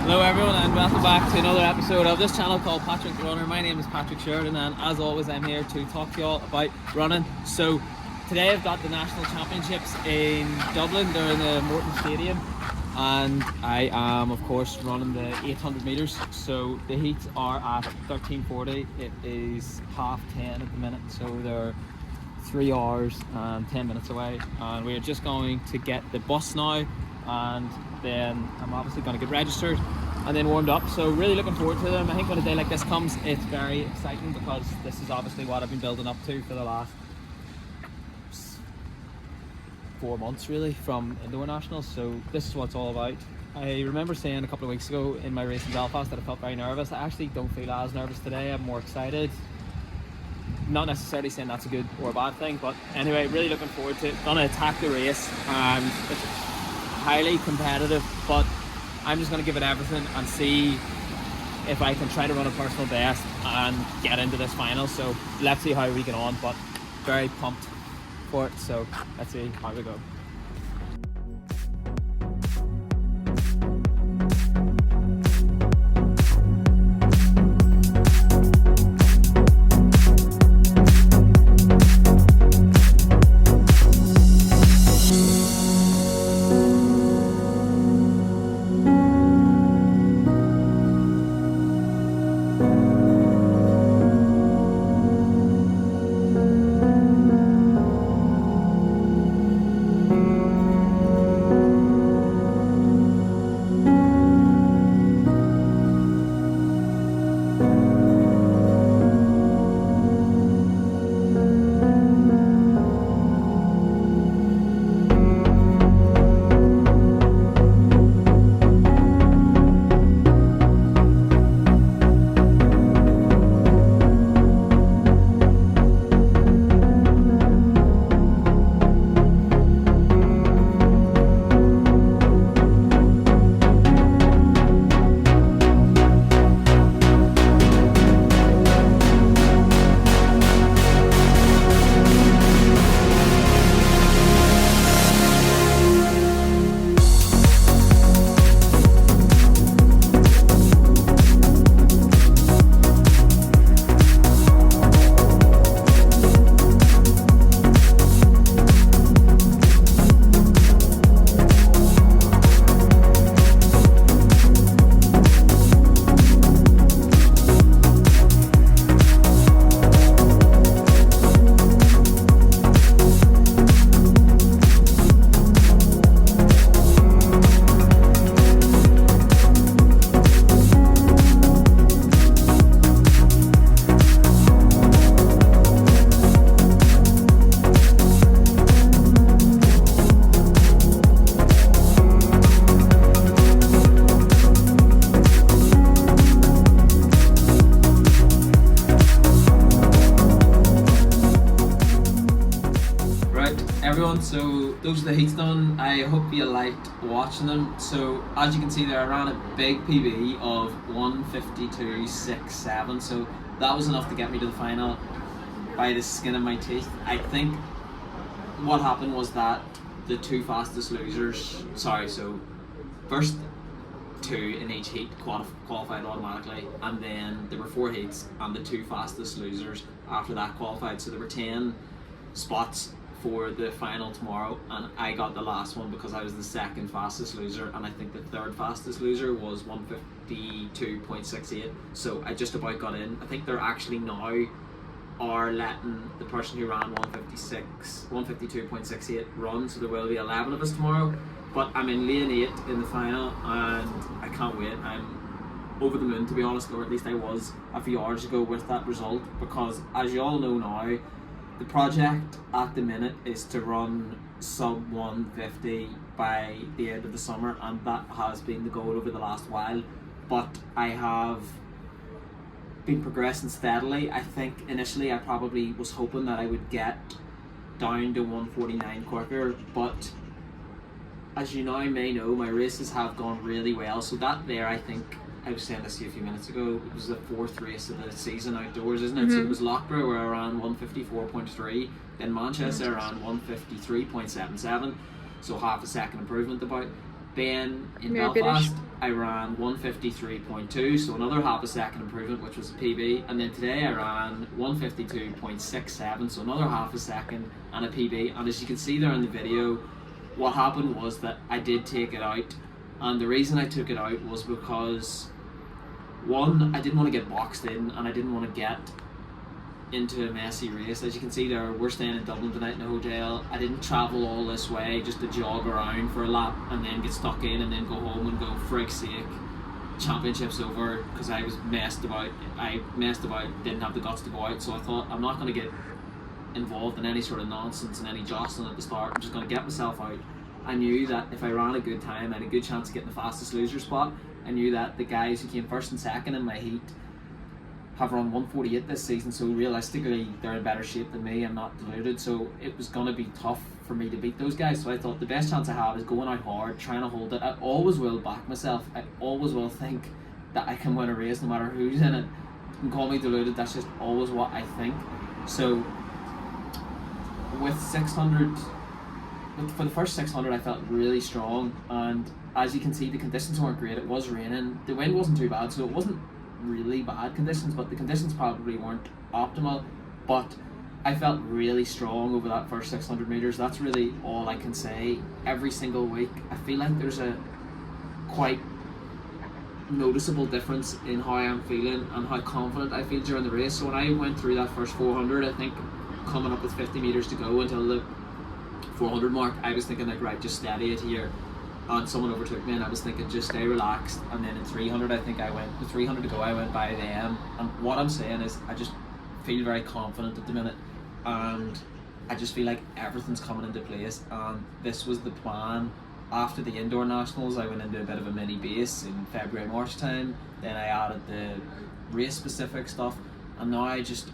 Hello everyone and welcome back to another episode of this channel called Patrick the Runner. My name is Patrick Sheridan and as always I'm here to talk to you all about running. So today I've got the National Championships in Dublin. They're in the Morton Stadium and I am of course running the 800 metres. So the heats are at 13:40. It is 10:30 at the minute, so they're 3 hours and 10 minutes away and we're just going to get the bus now, and then I'm obviously going to get registered and then warmed up. So really looking forward to them. I think when a day like this comes, it's very exciting because this is obviously what I've been building up to for the last 4 months really from indoor nationals. So this is what it's all about. I remember saying a couple of weeks ago in my race in Belfast that I felt very nervous. I actually don't feel as nervous today. I'm more excited. Not necessarily saying that's a good or a bad thing, but anyway, really looking forward to it. Gonna attack the race and it's highly competitive, but I'm just gonna give it everything and see if I can try to run a personal best and get into this final. So let's see how we get on, but very pumped for it. So let's see how we go. Everyone, so those are the heats done. I hope you liked watching them. So as you can see there, I ran a big PB of 1:52.67, so that was enough to get me to the final by the skin of my teeth. I think what happened was that the two fastest losers, so first two in each heat qualified automatically, and then there were 4 heats and the two fastest losers after that qualified, so there were 10 spots for the final tomorrow, and I got the last one because I was the second fastest loser, and I think the third fastest loser was 1:52.68, so I just about got in. I think they're actually now are letting the person who ran 1:52.68 run, so there will be 11 of us tomorrow, but I'm in lane 8 in the final and I can't wait. I'm over the moon, to be honest, or at least I was a few hours ago with that result, because as you all know now, the project at the minute is to run sub 150 by the end of the summer, and that has been the goal over the last while, but I have been progressing steadily. I think initially I probably was hoping that I would get down to 149 quicker, but as you now may know, my races have gone really well, so that there, I think I was saying this to you a few minutes ago, it was the 4th race of the season outdoors, isn't it? So it was Loughborough where I ran 154.3, then Manchester I ran 153.77, so half a second improvement about. Then in Belfast I ran 153.2, so another half a second improvement, which was a PB. And then today I ran 152.67, so another half a second and a PB. And as you can see there in the video, what happened was that I did take it out. And the reason I took it out was because, one, I didn't want to get boxed in and I didn't want to get into a messy race. As you can see there, we're staying in Dublin tonight in a hotel. I didn't travel all this way just to jog around for a lap and then get stuck in and then go home and go, frig's sake, championship's over, because I was messed about, didn't have the guts to go out. So I thought, I'm not going to get involved in any sort of nonsense and any jostling at the start. I'm just going to get myself out. I knew that if I ran a good time, I had a good chance of getting the fastest loser spot. I knew that the guys who came first and second in my heat have run 148 this season, so realistically they're in better shape than me. I'm not deluded, so it was going to be tough for me to beat those guys. So I thought the best chance I have is going out hard, trying to hold it. I always will back myself. I always will think that I can win a race no matter who's in it. You can call me deluded, that's just always what I think. So with 600, for the first 600 I felt really strong, and as you can see the conditions weren't great. It was raining, the wind wasn't too bad, so it wasn't really bad conditions, but the conditions probably weren't optimal. But I felt really strong over that first 600 meters. That's really all I can say. Every single week I feel like there's a quite noticeable difference in how I'm feeling and how confident I feel during the race. So when I went through that first 400, I think coming up with 50 meters to go until the 400 mark, I was thinking like, right, just steady it here. And someone overtook me and I was thinking just stay relaxed. And then in 300 I think with 300 to go I went by them. And what I'm saying is I just feel very confident at the minute, and I just feel like everything's coming into place. And this was the plan. After the indoor nationals I went into a bit of a mini base in February, March time. Then I added the race specific stuff, and now I just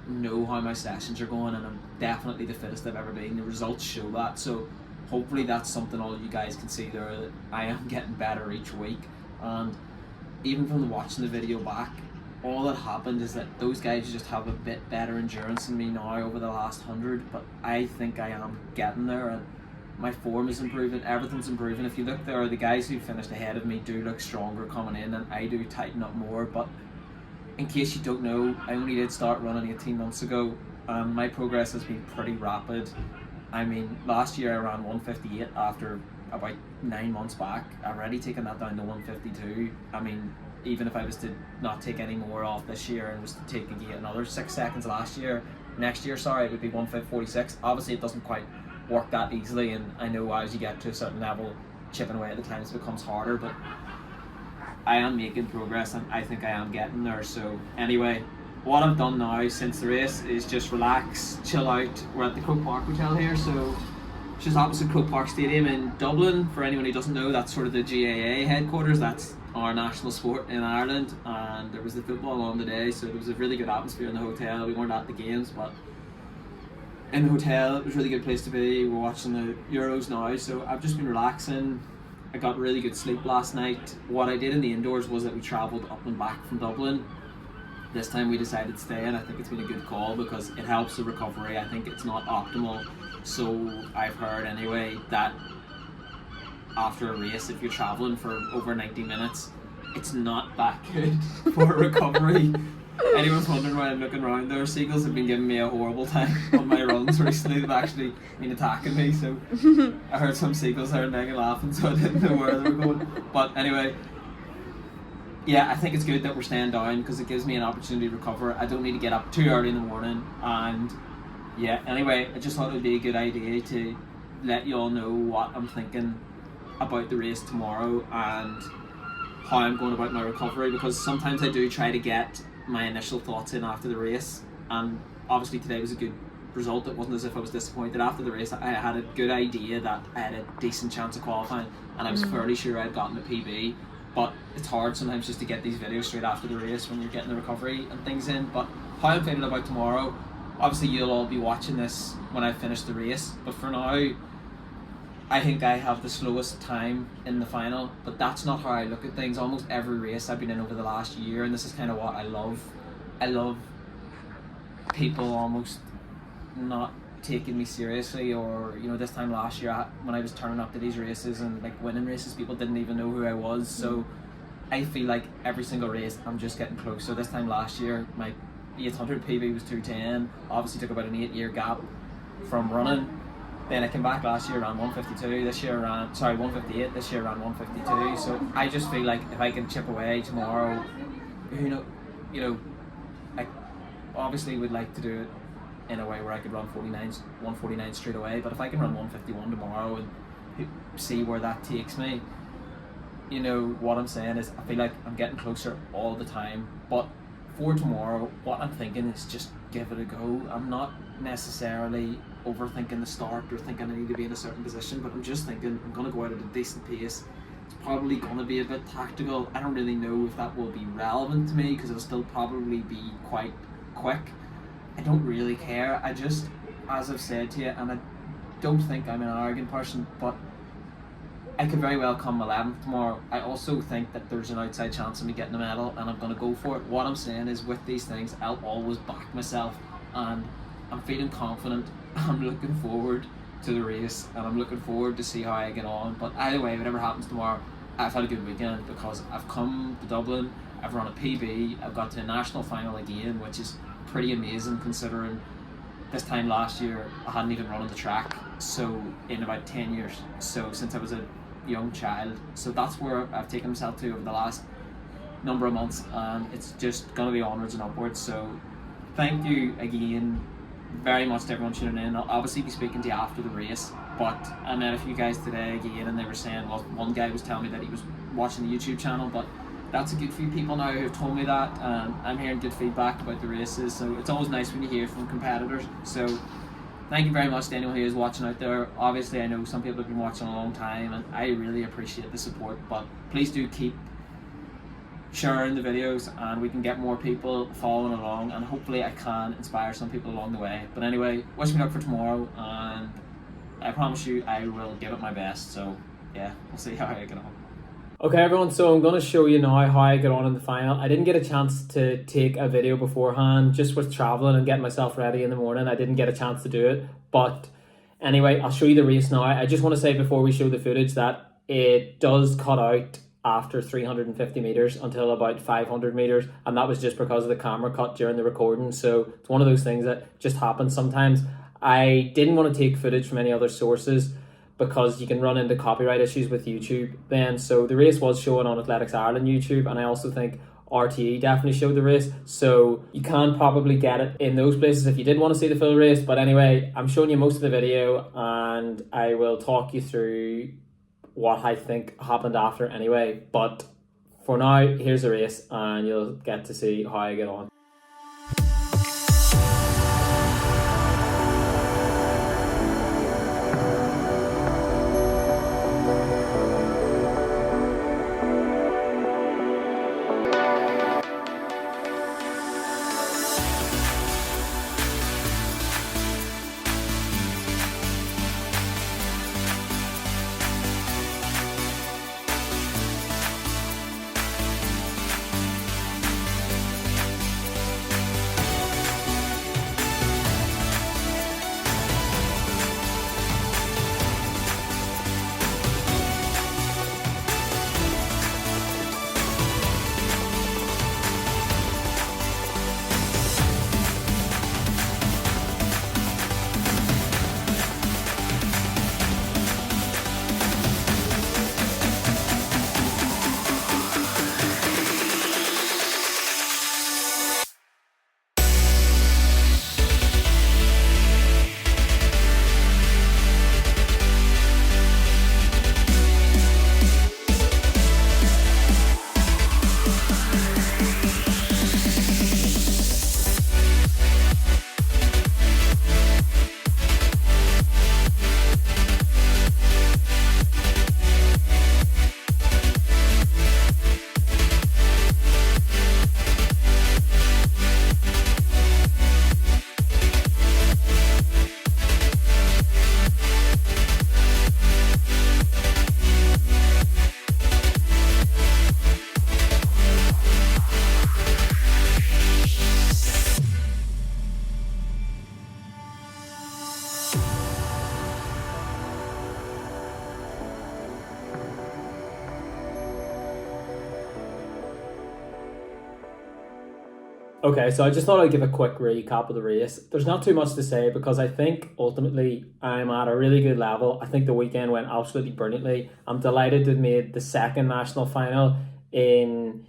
know how my sessions are going, and I'm definitely the fittest I've ever been. The results show that. So hopefully that's something all you guys can see there, that I am getting better each week. And even from watching the video back, all that happened is that those guys just have a bit better endurance than me now over the last 100, but I think I am getting there, and my form is improving, everything's improving. If you look there, the guys who finished ahead of me do look stronger coming in, and I do tighten up more. But in case you don't know, I only did start running 18 months ago, and my progress has been pretty rapid. I mean, last year I ran 158 after about 9 months back. I've already taken that down to 152. I mean, even if I was to not take any more off this year and was to take another 6 seconds next year, it would be 146. Obviously it doesn't quite work that easily, and I know as you get to a certain level, chipping away at the times becomes harder, but I am making progress and I think I am getting there. So anyway, what I've done now since the race is just relax, chill out. We're at the Croke Park Hotel here, so it's just opposite Croke Park Stadium in Dublin. For anyone who doesn't know, that's sort of the GAA headquarters. That's our national sport in Ireland, and there was the football on today, so there was a really good atmosphere in the hotel. We weren't at the games, but in the hotel it was a really good place to be. We're watching the Euros now, so I've just been relaxing. I got really good sleep last night. What I did in the indoors was that we travelled up and back from Dublin. This time we decided to stay, and I think it's been a good call because it helps the recovery. I think it's not optimal, so I've heard anyway that after a race, if you're travelling for over 90 minutes, it's not that good for recovery. Anyone's wondering why I'm looking around there, seagulls have been giving me a horrible time on my runs recently. They've actually been attacking me, so I heard some seagulls there and Megan laughing, so I didn't know where they were going. But anyway, yeah, I think it's good that we're staying down because it gives me an opportunity to recover. I don't need to get up too early in the morning, and yeah, anyway, I just thought it would be a good idea to let you all know what I'm thinking about the race tomorrow and how I'm going about my recovery, because sometimes I do try to get my initial thoughts in after the race, and obviously today was a good result. It wasn't as if I was disappointed after the race. I had a good idea that I had a decent chance of qualifying, and I was fairly sure I'd gotten a PB, but it's hard sometimes just to get these videos straight after the race when you're getting the recovery and things in. But how I'm feeling about tomorrow, obviously you'll all be watching this when I finish the race, but for now I think I have the slowest time in the final, but that's not how I look at things. Almost every race I've been in over the last year, and this is kind of what I love. I love people almost not taking me seriously, or this time last year when I was turning up to these races and like winning races, people didn't even know who I was. So I feel like every single race I'm just getting closer. This time last year my 800 PB was 210. Obviously took about an 8-year gap from running. Then I came back last year around 152. This year around 158. This year around 152. So I just feel like if I can chip away tomorrow, I obviously would like to do it in a way where I could run 149 straight away. But if I can run 151 tomorrow and see where that takes me, what I'm saying is I feel like I'm getting closer all the time. But for tomorrow, what I'm thinking is just give it a go. I'm not necessarily overthinking the start or thinking I need to be in a certain position, but I'm just thinking I'm going to go out at a decent pace. It's probably going to be a bit tactical. I don't really know if that will be relevant to me because it'll still probably be quite quick. I don't really care. I just, as I've said to you, and I don't think I'm an arrogant person, but I could very well come 11th tomorrow. I also think that there's an outside chance of me getting a medal, and I'm going to go for it. What I'm saying is, with these things, I'll always back myself, and I'm feeling confident. I'm looking forward to the race, and I'm looking forward to see how I get on. But either way, whatever happens tomorrow, I've had a good weekend because I've come to Dublin, I've run a PB, I've got to a national final again, which is pretty amazing considering this time last year I hadn't even run on the track in about 10 years, so since I was a young child. So that's where I've taken myself to over the last number of months, and it's just going to be onwards and upwards. So thank you again very much to everyone tuning in. I'll obviously be speaking to you after the race, but I met a few guys today again, and they were saying, well, one guy was telling me that he was watching the YouTube channel, but that's a good few people now who have told me that, and I'm hearing good feedback about the races, so it's always nice when you hear from competitors. So thank you very much to anyone who is watching out there. Obviously I know some people have been watching a long time, and I really appreciate the support, but please do keep sharing the videos and we can get more people following along, and hopefully I can inspire some people along the way. But anyway, wish me luck for tomorrow, and I promise you I will give it my best. So yeah, we'll see how I get on. Okay everyone, so I'm going to show you now how I get on in the final. I didn't get a chance to take a video beforehand, just with travelling and getting myself ready in the morning. I didn't get a chance to do it, but anyway, I'll show you the race now. I just want to say before we show the footage that it does cut out after 350 meters until about 500 meters, and that was just because of the camera cut during the recording. So it's one of those things that just happens sometimes. I didn't want to take footage from any other sources because you can run into copyright issues with YouTube then. So the race was showing on Athletics Ireland YouTube, and I also think RTE definitely showed the race, so you can probably get it in those places if you did want to see the full race. But anyway, I'm showing you most of the video, and I will talk you through what I think happened after anyway. But for now, here's the race, and you'll get to see how I get on. Okay, so I just thought I'd give a quick recap of the race. There's not too much to say because I think ultimately I'm at a really good level. I think the weekend went absolutely brilliantly. I'm delighted to have made the second national final in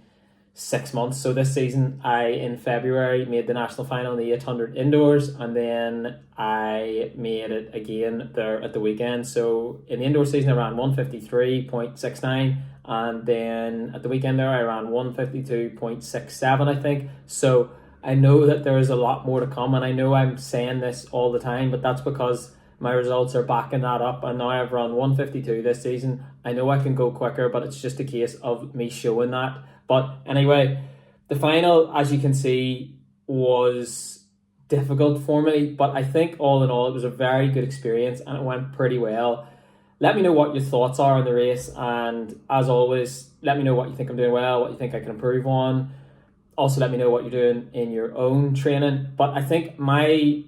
6 months. So this season, I in February made the national final in the 800 indoors, and then I made it again there at the weekend. So in the indoor season, I ran 153.69, and then at the weekend there, I ran 152.67, I think. So I know that there is a lot more to come, and I know I'm saying this all the time, but that's because my results are backing that up, and now I've run 152 this season. I know I can go quicker, but it's just a case of me showing that. But anyway, the final, as you can see, was difficult for me, but I think all in all, it was a very good experience and it went pretty well. Let me know what your thoughts are on the race, and as always, let me know what you think I'm doing well, what you think I can improve on. Also, let me know what you're doing in your own training. But I think my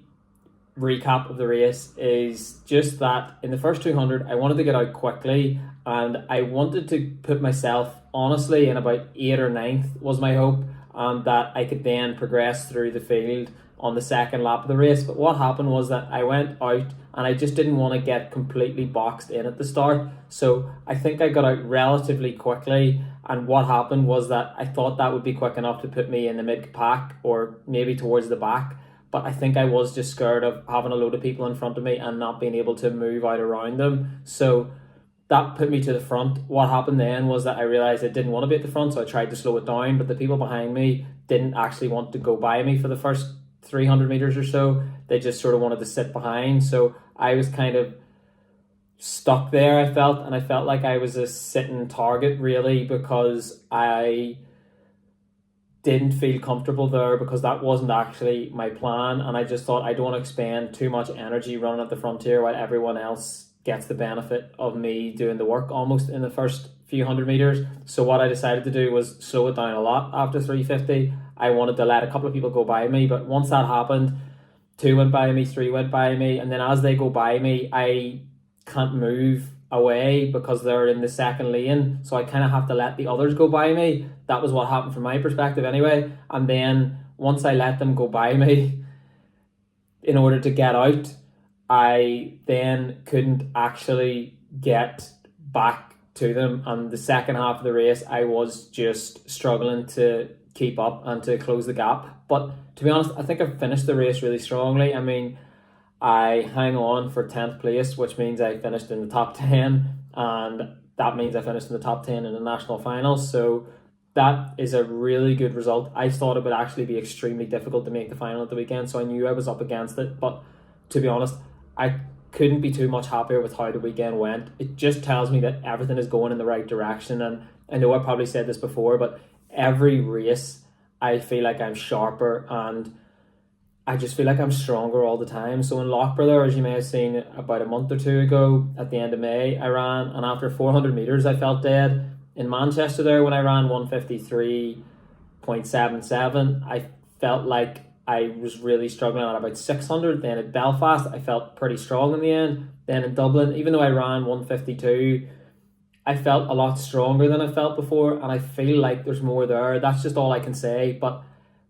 recap of the race is just that in the first 200 I wanted to get out quickly, and I wanted to put myself honestly in about 8th or 9th was my hope, and that I could then progress through the field on the second lap of the race. But what happened was that I went out and I just didn't want to get completely boxed in at the start, so I think I got out relatively quickly. And what happened was that I thought that would be quick enough to put me in the mid pack or maybe towards the back, but I think I was just scared of having a load of people in front of me and not being able to move out around them. So that put me to the front. What happened then was that I realised I didn't want to be at the front, so I tried to slow it down, but the people behind me didn't actually want to go by me for the first 300 metres or so. They just sort of wanted to sit behind. So I was kind of stuck there, I felt, and I felt like I was a sitting target really, because I didn't feel comfortable there, because that wasn't actually my plan, and I just thought I don't want to expend too much energy running at the frontier while everyone else gets the benefit of me doing the work almost in the first few hundred meters. So what I decided to do was slow it down a lot after 350. I wanted to let a couple of people go by me, but once that happened, 2 went by me, 3 went by me, and then as they go by me, I can't move away because they're in the second lane, so I kind of have to let the others go by me. That was what happened from my perspective anyway. And then once I let them go by me in order to get out, I then couldn't actually get back to them, and the second half of the race I was just struggling to keep up and to close the gap. But to be honest, I think I finished the race really strongly. I mean, I hang on for 10th place, which means I finished in the top 10, and that means I finished in the top 10 in the national final. So that is a really good result. I thought it would actually be extremely difficult to make the final at the weekend, so I knew I was up against it. But to be honest, I couldn't be too much happier with how the weekend went. It just tells me that everything is going in the right direction. And I know I probably said this before, but every race I feel like I'm sharper, and I just feel like I'm stronger all the time. So in Loughborough, as you may have seen about a month or two ago, at the end of May, I ran, and after 400 metres I felt dead. In Manchester there, when I ran 153.77, I felt like I was really struggling at about 600. Then at Belfast, I felt pretty strong in the end. Then in Dublin, even though I ran 152, I felt a lot stronger than I felt before, and I feel like there's more there. That's just all I can say. But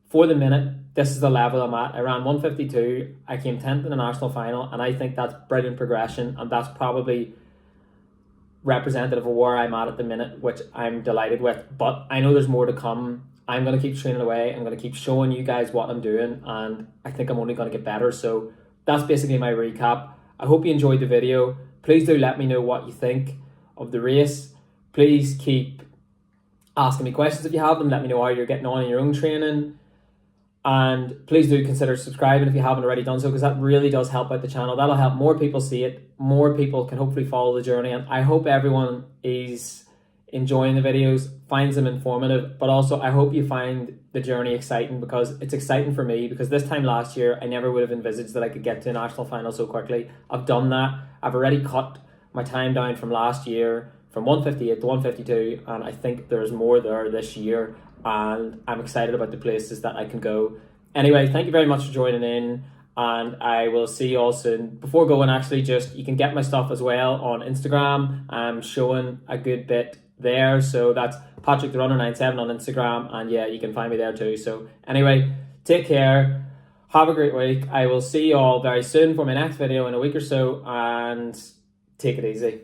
for the minute, this is the level I'm at. I ran 152, I came 10th in the national final, and I think that's brilliant progression, and that's probably representative of where I'm at the minute, which I'm delighted with. But I know there's more to come. I'm going to keep training away. I'm going to keep showing you guys what I'm doing, and I think I'm only going to get better. So that's basically my recap. I hope you enjoyed the video. Please do let me know what you think of the race. Please keep asking me questions if you have them. Let me know how you're getting on in your own training. And please do consider subscribing if you haven't already done so, because that really does help out the channel. That'll help more people see it. More people can hopefully follow the journey. And I hope everyone is enjoying the videos, finds them informative, but also I hope you find the journey exciting, because it's exciting for me, because this time last year I never would have envisaged that I could get to a national final so quickly. I've done that. I've already cut my time down from last year from 158 to 152, and I think there's more there this year, and I'm excited about the places that I can go. Anyway, thank you very much for joining in, and I will see you all soon. Before going, actually, just you can get my stuff as well on Instagram. I'm showing a good bit there. So that's Patrick the Runner 97 on Instagram, and yeah, you can find me there too. So anyway, take care. Have a great week. I will see you all very soon for my next video in a week or so, and take it easy.